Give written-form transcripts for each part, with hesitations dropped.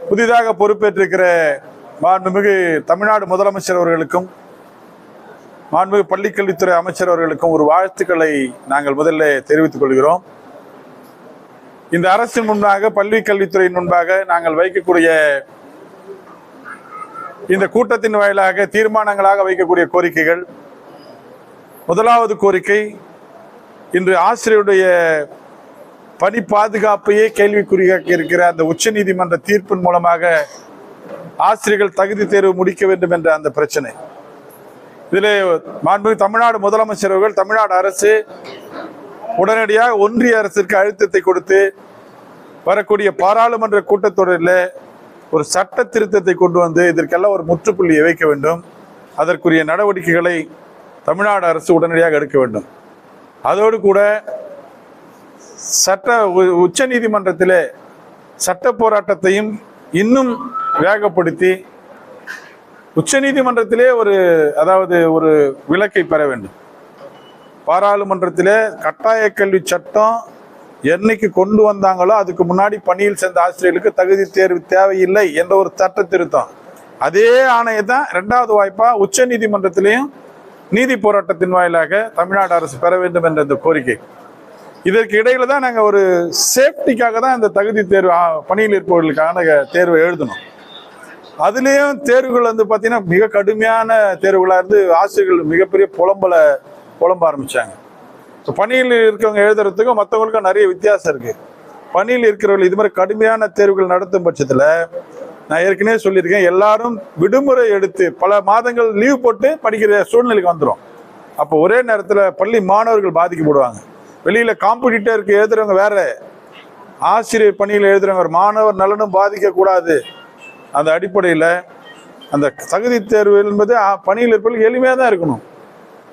புதிதாக பொறுப்பேற்றிருக்கிற மாண்புமிகு தமிழ்நாடு முதலமைச்சர் அவர்களுக்கும் மாண்புமிகு பள்ளிக்கல்வித்துறை அமைச்சர் அவர்களுக்கும் ஒரு வாழ்த்துக்களை நாங்கள் முதல்ல தெரிவித்துக் கொள்கிறோம். இந்த அரசின் முன்பாக, பள்ளி கல்வித்துறையின் முன்பாக நாங்கள் வைக்கக்கூடிய இந்த கூட்டத்தின் வாயிலாக தீர்மானங்களாக வைக்கக்கூடிய கோரிக்கைகள், முதலாவது கோரிக்கை, இன்று ஆசிரியருடைய பணி பாதுகாப்பையே கேள்விக்குறியாக்கி இருக்கிற அந்த உச்சநீதிமன்ற தீர்ப்பின் மூலமாக ஆசிரியர்கள் தகுதி தேர்வு முடிக்க வேண்டும் என்ற அந்த பிரச்சனை. இதில் மாண்புமிகு தமிழ்நாடு முதலமைச்சர் அவர்கள், தமிழ்நாடு அரசு உடனடியாக ஒன்றிய அரசிற்கு அழுத்தத்தை கொடுத்து வரக்கூடிய பாராளுமன்ற கூட்டத்தொடரில் ஒரு சட்ட திருத்தத்தை கொண்டு வந்து இதற்கெல்லாம் ஒரு முற்றுப்புள்ளியை வைக்க வேண்டும். அதற்குரிய நடவடிக்கைகளை தமிழ்நாடு அரசு உடனடியாக எடுக்க வேண்டும். அதோடு கூட உச்ச நீதிமன்றத்திலே சட்ட போராட்டத்தையும் இன்னும் வேகப்படுத்தி உச்ச நீதிமன்றத்திலே ஒரு விலக்கை பெற வேண்டும். பாராளுமன்றத்திலே கட்டாய கல்வி சட்டம் என்னைக்கு கொண்டு வந்தாங்களோ அதுக்கு முன்னாடி பணியில் சேர்ந்த ஆசிரியர்களுக்கு தகுதி தேர்வு தேவையில்லை என்ற ஒரு சட்ட திருத்தம், அதே ஆணையை தான் இரண்டாவது வாய்ப்பா உச்ச நீதிமன்றத்திலையும் நீதி போராட்டத்தின் வாயிலாக தமிழ்நாடு அரசு பெற வேண்டும் என்ற இந்த கோரிக்கை. இதற்கு இடையில தான் நாங்கள் ஒரு சேஃப்டிக்காக தான் இந்த தகுதி தேர்வு, பணியில் இருப்பவர்களுக்கான தேர்வை எழுதணும். அதுலேயும் தேர்வுகள் பார்த்தீங்கன்னா மிக கடுமையான தேர்வுகளாக இருந்து ஆசிரியர்கள் மிகப்பெரிய புலம்ப ஆரம்பிச்சாங்க. இப்போ பணியில் இருக்கவங்க எழுதுறதுக்கும் மற்றவங்களுக்கும் நிறைய வித்தியாசம் இருக்கு. பணியில் இருக்கிறவர்கள் இது மாதிரி கடுமையான தேர்வுகள் நடத்தும் பட்சத்தில் நான் ஏற்கனவே சொல்லியிருக்கேன், எல்லாரும் விடுமுறை எடுத்து பல மாதங்கள் லீவ் போட்டு படிக்கிற சூழ்நிலைக்கு வந்துடும். அப்போ ஒரே நேரத்தில் பள்ளி மாணவர்கள் பாதிக்கப்படுவாங்க. வெளியில் காம்படிட்டருக்கு எழுதுறவங்க வேற, ஆசிரியர் பணியில் எழுதுறவங்க, மாணவர் நலனும் பாதிக்கக்கூடாது. அந்த அடிப்படையில் அந்த தகுதி தேர்வு என்பது பணியில் இருப்பவர்கள் எளிமையாக தான் இருக்கணும்.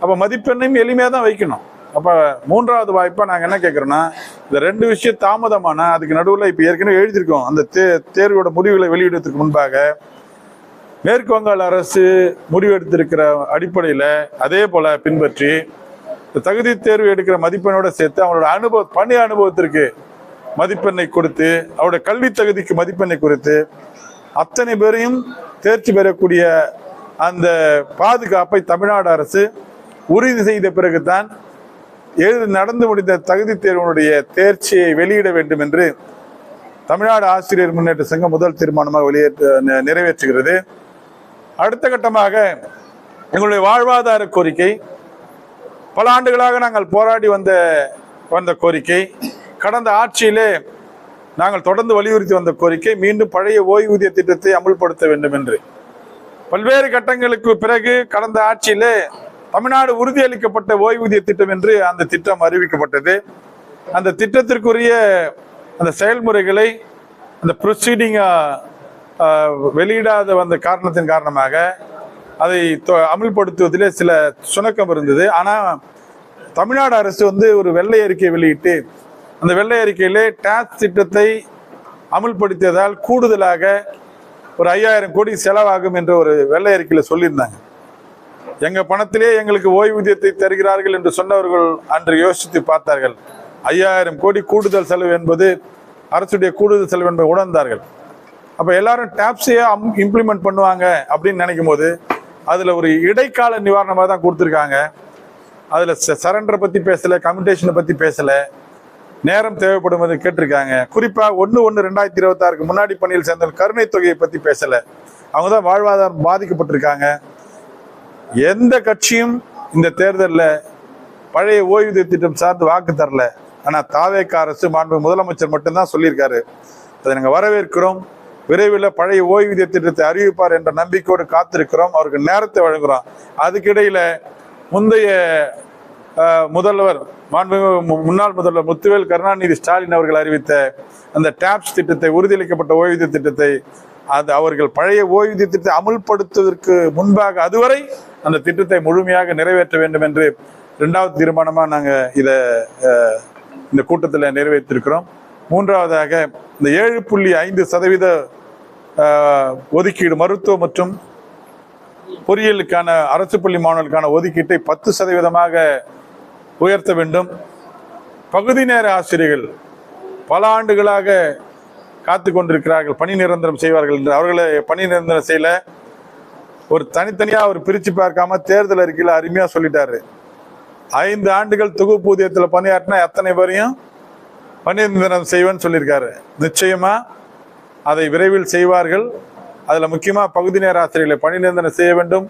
அப்போ மதிப்பெண்ணையும் எளிமையாக தான் வைக்கணும். அப்போ மூன்றாவது வாய்ப்பாக நாங்கள் என்ன கேட்குறோன்னா, இந்த ரெண்டு விஷயம் தாமதமான அதுக்கு நடுவில் இப்போ ஏற்கனவே எழுதியிருக்கோம். அந்த தேர்வோட முடிவுகளை வெளியிடுவதற்கு முன்பாக மேற்கு வங்காள அரசு முடிவெடுத்திருக்கிற அடிப்படையில் அதே போல் பின்பற்றி தகுதி தேர்வு எடுக்கிற மதிப்பெண்ணோட சேர்த்து அவங்களோட பணி அனுபவத்திற்கு மதிப்பெண்ணை கொடுத்து, அவருடைய கல்வி தகுதிக்கு மதிப்பெண்ணை கொடுத்து அத்தனை பேரையும் தேர்ச்சி பெறக்கூடிய அந்த பாதுகாப்பை தமிழ்நாடு அரசு உறுதி செய்த பிறகுதான் நடந்து முடிந்த தகுதி தேர்வினுடைய தேர்ச்சியை வெளியிட வேண்டும் என்று தமிழ்நாடு ஆசிரியர் முன்னேற்ற சங்கம் முதல் தீர்மானமாக நிறைவேற்றுகிறது. அடுத்த கட்டமாக எங்களுடைய வாழ்வாதார கோரிக்கை, பல ஆண்டுகளாக நாங்கள் போராடி வந்த கோரிக்கை, கடந்த ஆட்சியிலே நாங்கள் தொடர்ந்து வலியுறுத்தி வந்த கோரிக்கை, மீண்டும் பழைய ஓய்வூதிய திட்டத்தை அமுல்படுத்த வேண்டும் என்று பல்வேறு கட்டங்களுக்கு பிறகு கடந்த ஆட்சியிலே தமிழ்நாடு உறுதியளிக்கப்பட்ட ஓய்வூதிய திட்டம் என்று அந்த திட்டம் அறிவிக்கப்பட்டது. அந்த திட்டத்திற்குரிய அந்த செயல்முறைகளை அந்த ப்ரொசீடிங்கை வெளியிடாத வந்த காரணத்தின் காரணமாக அதை அமுல்படுத்துவதிலே சில சுணக்கம் இருந்தது. ஆனால் தமிழ்நாடு அரசு ஒரு வெள்ளை அறிக்கையை வெளியிட்டு அந்த வெள்ளை அறிக்கையிலே டாக்ஸ் திட்டத்தை அமுல்படுத்தியதால் கூடுதலாக ஒரு 5000 கோடி செலவாகும் என்ற ஒரு வெள்ளை அறிக்கையில் சொல்லியிருந்தாங்க. எங்கள் பணத்திலே எங்களுக்கு ஓய்வூதியத்தை தருகிறார்கள் என்று சொன்னவர்கள் அன்று யோசித்து பார்த்தார்கள். 5000 கோடி கூடுதல் செலவு என்பது அரசுடைய கூடுதல் செலவு என்பதை உணர்ந்தார்கள். அப்போ எல்லாரும் டாக்ஸையே இம்ப்ளிமெண்ட் பண்ணுவாங்க அப்படின்னு நினைக்கும் போது அதில் ஒரு இடைக்கால நிவாரணமாக தான் கொடுத்துருக்காங்க. அதில் சரண்டரை பற்றி பேசலை, கம்யூட்டேஷனை பற்றி பேசலை, நேரம் தேவைப்படும் என்று கேட்டிருக்காங்க. குறிப்பாக 1/1/2026 முன்னாடி பணியில் சேர்ந்த கருணை தொகையை பற்றி பேசலை. அவங்க தான் வாழ்வாதாரம் பாதிக்கப்பட்டிருக்காங்க. எந்த கட்சியும் இந்த தேர்தலில் பழைய ஓய்வூதிய திட்டம் சார்ந்து வாக்கு தரல. ஆனால் தாவேக அரசு மாண்பு முதலமைச்சர் மட்டும்தான் சொல்லியிருக்காரு. அதை நாங்கள் வரவேற்கிறோம். விரைவில் பழைய ஓய்வூதிய திட்டத்தை அறிவிப்பார் என்ற நம்பிக்கையோடு காத்திருக்கிறோம். அவருக்கு நேரத்தை வழங்குகிறோம். அதுக்கிடையில் முந்தைய முதல்வர், முன்னாள் முதல்வர் முத்துவேல் கருணாநிதி ஸ்டாலின் அவர்கள் அறிவித்த அந்த டாப்ஸ் திட்டத்தை, உறுதியளிக்கப்பட்ட ஓய்வூதிய திட்டத்தை, அது அவர்கள் பழைய ஓய்வூதிய திட்டத்தை அமுல்படுத்துவதற்கு முன்பாக அதுவரை அந்த திட்டத்தை முழுமையாக நிறைவேற்ற வேண்டும் என்று இரண்டாவது தீர்மானமாக நாங்கள் இந்த கூட்டத்தில் நிறைவேற்றிருக்கிறோம். மூன்றாவதாக இந்த 7.5% ஒதுக்கீடு, மருத்துவ மற்றும் பொறியியலுக்கான அரசு பள்ளி மாணவர்களுக்கான ஒதுக்கீட்டை 10% உயர்த்த வேண்டும். பகுதி நேர ஆசிரியர்கள் பல ஆண்டுகளாக காத்து கொண்டிருக்கிறார்கள், பணி நிரந்தரம் செய்வார்கள் என்று. அவர்களை பணி நிரந்தரம் செய்யல. ஒரு தனித்தனியா அவர் பிரிச்சு பார்க்காம தேர்தல் அறிக்கையில் அருமையா சொல்லிட்டாரு. 5 ஆண்டுகள் தொகுப்பூதியத்தில் பணியாற்றினா எத்தனை பேரையும் பணி நிரந்தரம் செய்வேன்னு சொல்லியிருக்காரு. நிச்சயமா அதை விரைவில் செய்வார்கள். அதுல முக்கியமா பகுதி நேர ஆசிரியர்களை பணி நிரந்தரம் செய்ய வேண்டும்.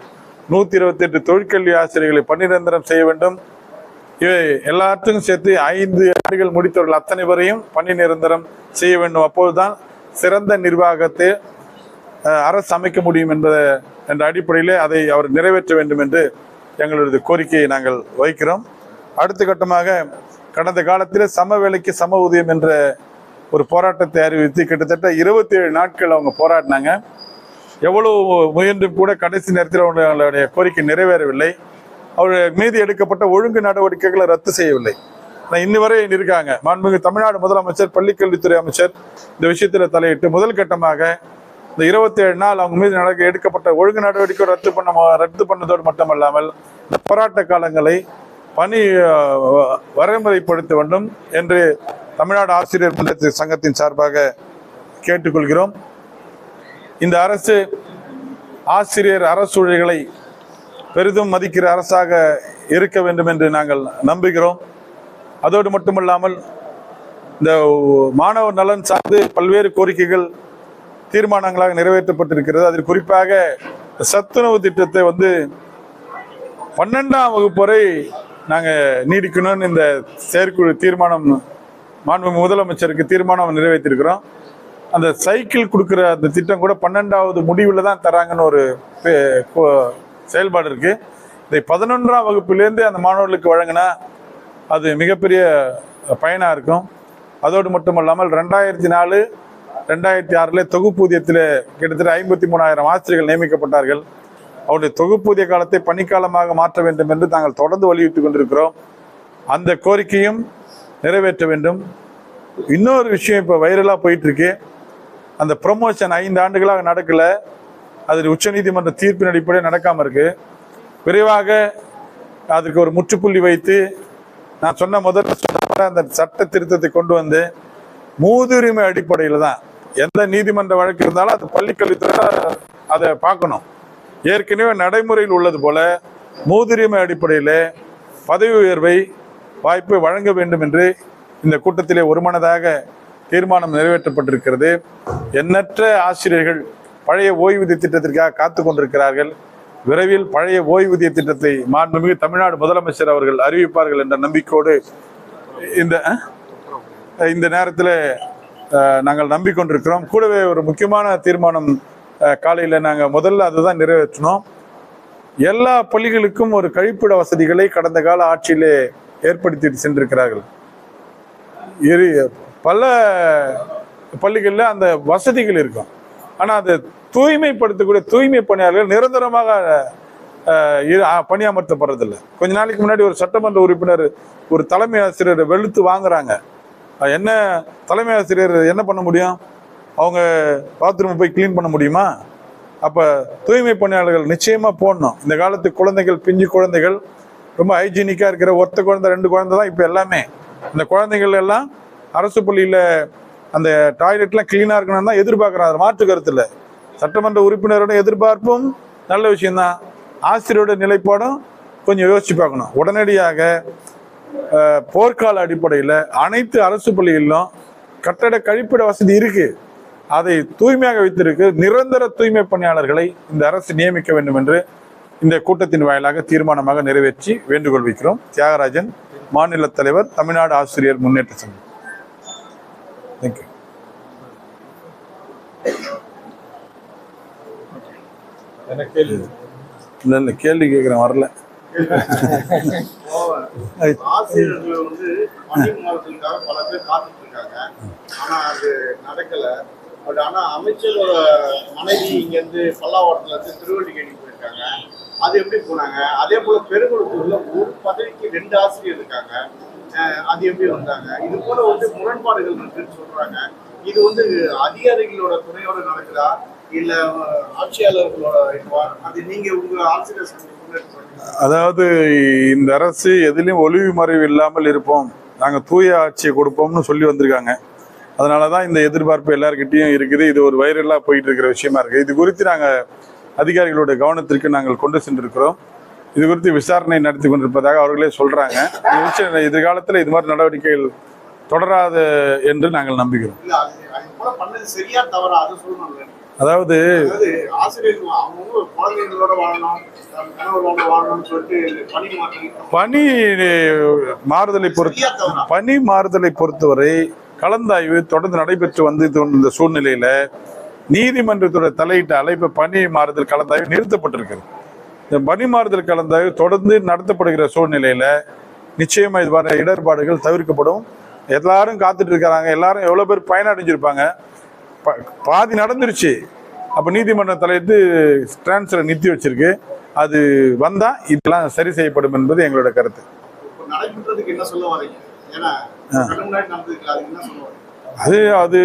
128 தொழிற்கல்வி ஆசிரியர்களை பணி நிரந்தரம் செய்ய வேண்டும். இவை எல்லாத்துக்கும் சேர்த்து 5 ஆண்டுகள் முடித்தவர்கள் அத்தனை பேரையும் பணி நிரந்தரம் செய்ய வேண்டும். அப்போதுதான் சிறந்த நிர்வாகத்தை அரசு அமைக்க முடியும் என்ற அடிப்படையிலே அதை அவர் நிறைவேற்ற வேண்டும் என்று எங்களது கோரிக்கையை நாங்கள் வைக்கிறோம். அடுத்த கட்டமாக கடந்த காலத்தில் சம வேலைக்கு சம ஊதியம் என்ற ஒரு போராட்டத்தை அறிவித்து கிட்டத்தட்ட 27 நாட்கள் அவங்க போராடினாங்க. எவ்வளவு முயன்றும் கூட கடைசி நேரத்தில் அவங்களுடைய கோரிக்கை நிறைவேறவில்லை. அவர்கள் மீது எடுக்கப்பட்ட ஒழுங்கு நடவடிக்கைகளை ரத்து செய்யவில்லை. இன்னி வரை இருக்காங்க. மாண்புமிகு தமிழ்நாடு முதலமைச்சர், பள்ளிக்கல்வித்துறை அமைச்சர் இந்த விஷயத்தில் தலையிட்டு முதல் கட்டமாக இந்த 27 நாள் அவங்க மீது எடுக்கப்பட்ட ஒழுங்கு நடவடிக்கை ரத்து பண்ணதோடு மட்டுமல்லாமல் இந்த போராட்ட காலங்களை பணி வரைமுறைப்படுத்த வேண்டும் என்று தமிழ்நாடு ஆசிரியர் முன்னேற்ற சங்கத்தின் சார்பாக கேட்டுக்கொள்கிறோம். இந்த அரசு ஆசிரியர் அரசூழியர்களை பெரிதும் மதிக்கிற அரசாக இருக்க வேண்டும் என்று நாங்கள் நம்புகிறோம். அதோடு மட்டுமல்லாமல் இந்த மாணவர் நலன் சார்ந்து பல்வேறு கோரிக்கைகள் தீர்மானங்களாக நிறைவேற்றப்பட்டிருக்கிறது. அதில் குறிப்பாக சத்துணவு திட்டத்தை 12ஆம் வகுப்பு வரை நாங்கள் நீடிக்கணும்னு இந்த செயற்குழு தீர்மானம் மாண்புமிகு முதலமைச்சருக்கு தீர்மானம் நிறைவேற்றிருக்கிறோம். அந்த சைக்கிள் கொடுக்குற அந்த திட்டம் கூட 12வது முடிவில் தான் தராங்கன்னு ஒரு செயல்பாடு இருக்கு. இதை 11ஆம் வகுப்பிலேருந்து அந்த மாணவர்களுக்கு வழங்கினா அது மிகப்பெரிய பயனாக இருக்கும். அதோடு மட்டுமல்லாமல் 2004, 2006 தொகுப்பூதியத்தில் கிட்டத்தட்ட 53,000 ஆசிரியர்கள் நியமிக்கப்பட்டார்கள். அவருடைய தொகுப்பூதிய காலத்தை பணிக்காலமாக மாற்ற வேண்டும் என்று நாங்கள் தொடர்ந்து வலியுறுத்தி கொண்டிருக்கிறோம். அந்த கோரிக்கையும் நிறைவேற்ற வேண்டும். இன்னொரு விஷயம் இப்போ வைரலாக போயிட்டு இருக்கு. அந்த ப்ரொமோஷன் 5 ஆண்டுகளாக நடக்கல. அது உச்சநீதிமன்ற தீர்ப்பின் அடிப்படையில் நடக்காமல் இருக்கு. விரைவாக அதுக்கு ஒரு முற்றுப்புள்ளி வைத்து நான் முதல்ல அந்த சட்ட திருத்தத்தை கொண்டு வந்து மூதுரிமை அடிப்படையில் தான் எந்த நீதிமன்ற வழக்கு இருந்தாலும் அது பள்ளிக்கல்வித்துறை அதை பார்க்கணும். ஏற்கனவே நடைமுறையில் உள்ளது போல மூதுரிமை அடிப்படையில் பதவி உயர்வை வாய்ப்பை வழங்க வேண்டும் என்று இந்த கூட்டத்திலே ஒருமனதாக தீர்மானம் நிறைவேற்றப்பட்டிருக்கிறது. எண்ணற்ற ஆசிரியர்கள் பழைய ஓய்வூதிய திட்டத்திற்காக காத்து கொண்டிருக்கிறார்கள். விரைவில் பழைய ஓய்வூதிய திட்டத்தை மாண்புமிகு தமிழ்நாடு முதலமைச்சர் அவர்கள் அறிவிப்பார்கள் என்ற நம்பிக்கையோடு இந்த நேரத்தில் நாங்கள் நம்பிக்கொண்டிருக்கிறோம். கூடவே ஒரு முக்கியமான தீர்மானம் காலையில் நாங்கள் முதல்ல அதுதான் நிறைவேற்றினோம். எல்லா பள்ளிகளுக்கும் ஒரு கழிப்பிட வசதிகளை கடந்த கால ஆட்சியிலே ஏற்படுத்தி சென்றிருக்கிறார்கள். பல பள்ளிகளில் அந்த வசதிகள் இருக்கும். ஆனால் அதை தூய்மைப்படுத்தக்கூடிய தூய்மை பணியாளர்கள் நிரந்தரமாக பணியமர்த்தப்படுறதில்லை. கொஞ்ச நாளைக்கு முன்னாடி ஒரு சட்டமன்ற உறுப்பினர் ஒரு தலைமை ஆசிரியர் வெளுத்து வாங்குறாங்க. என்ன தலைமை ஆசிரியர் என்ன பண்ண முடியும்? அவங்க பாத்ரூம் போய் கிளீன் பண்ண முடியுமா? அப்போ தூய்மை பணியாளர்கள் நிச்சயமாக போடணும். இந்த காலத்து குழந்தைகள், பிஞ்சு குழந்தைகள் ரொம்ப ஹைஜீனிக்காக இருக்கிற ஒருத்த குழந்தை 2 குழந்தை தான் இப்போ எல்லாமே. இந்த குழந்தைகள் எல்லாம் அரசு பள்ளியில் அந்த டாய்லெட்லாம் கிளீனாக இருக்கணும்னு தான் எதிர்பார்க்குறாங்க. மாற்று கருத்து இல்லை. சட்டமன்ற உறுப்பினரோட எதிர்பார்ப்பும் நல்ல விஷயம்தான். ஆசிரியரோட நிலைப்பாடும் கொஞ்சம் யோசிச்சு பார்க்கணும். உடனடியாக போர்க்கால அடிப்படையில் அனைத்து அரசு பள்ளிகளிலும் கட்டட கழிப்பிட வசதி இருக்கு. அதை தூய்மையாக வைத்திருக்கு நிரந்தர தூய்மை பணியாளர்களை இந்த அரசு நியமிக்க வேண்டும் என்று இந்த கூட்டத்தின் வாயிலாக தீர்மானமாக நிறைவேற்றி வேண்டுகோள் வைக்கிறோம். தியாகராஜன், மாநில தலைவர், தமிழ்நாடு ஆசிரியர் முன்னேற்ற சங்கம். தேங்க்யூ. இல்ல கேள்வி கேட்கிறேன், வரல. ஆசிரியர்கள் பணி மாற்றத்துக்காக பல பேர் காத்துட்டு இருக்காங்க. ஆனா அது நடக்கல. பட் ஆனா அமைச்சரோட மனைவி இங்க இருந்து பல்லாவரத்துல இருந்து திருவள்ளிக்கேணி போயிருக்காங்க. அது எப்படி போனாங்க? அதே போல பெருங்குளத்தூர்ல ஒரு பதவிக்கு 2 ஆசிரியர் இருக்காங்க. அது எப்படி வந்தாங்க? இது போல முரண்பாடுகள் இருக்குன்னு சொல்றாங்க. இது அதிகாரிகளோட துணையோட நடக்குதா இல்ல ஆட்சியாளர்களோட அது நீங்க உங்க ஆசிரியர்? அதாவது இந்த அரசு எதிலும் ஒளிவு மறைவு இல்லாமல் இருப்போம், நாங்கள் தூய ஆட்சியை கொடுப்போம்னு சொல்லி வந்திருக்காங்க. அதனால தான் இந்த எதிர்பார்ப்பு எல்லாருக்கிட்டையும் இருக்குது. இது ஒரு வைரலாக போயிட்டு இருக்கிற விஷயமா இருக்குது. இது குறித்து நாங்கள் அதிகாரிகளுடைய கவனத்திற்கு நாங்கள் கொண்டு சென்றிருக்கிறோம். இது குறித்து விசாரணை நடத்தி கொண்டிருப்பதாக அவர்களே சொல்றாங்க. எதிர்காலத்தில் இது மாதிரி நடவடிக்கைகள் தொடராது என்று நாங்கள் நம்புகிறோம். அதாவது பணி மாறுதலை பொறுத்தவரை கலந்தாய்வு தொடர்ந்து நடைபெற்று வந்து இந்த சூழ்நிலையில நீதிமன்றத்தோட தலையிட்ட அழைப்பு பணி மாறுதல் கலந்தாய்வு நிறுத்தப்பட்டிருக்கிறது. இந்த பணி மாறுதல் கலந்தாய்வு தொடர்ந்து நடத்தப்படுகிற சூழ்நிலையில நிச்சயமா இது வர இடர்பாடுகள் தவிர்க்கப்படும். எல்லாரும் காத்துட்டு இருக்கிறாங்க. எல்லாரும் எவ்வளவு பேர் பயனடைஞ்சிருப்பாங்க. பாதி நடந்துருச்சு. அப்ப நீதிமன்றம் தலையிட்டு டிரான்ஸ்ஃபரை நிறுத்தி வச்சிருக்கு. அது வந்தா இதெல்லாம் சரி செய்யப்படும் என்பது எங்களோட கருத்து. அது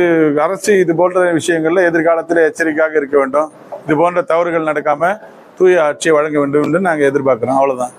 அரசு இது போன்ற விஷயங்கள்ல எதிர்காலத்தில் எச்சரிக்கையாக இருக்க வேண்டும். இது போன்ற தவறுகள் நடக்காம தூய ஆட்சியை வழங்க வேண்டும் என்று நாங்கள் எதிர்பார்க்கிறோம். அவ்வளவுதான்.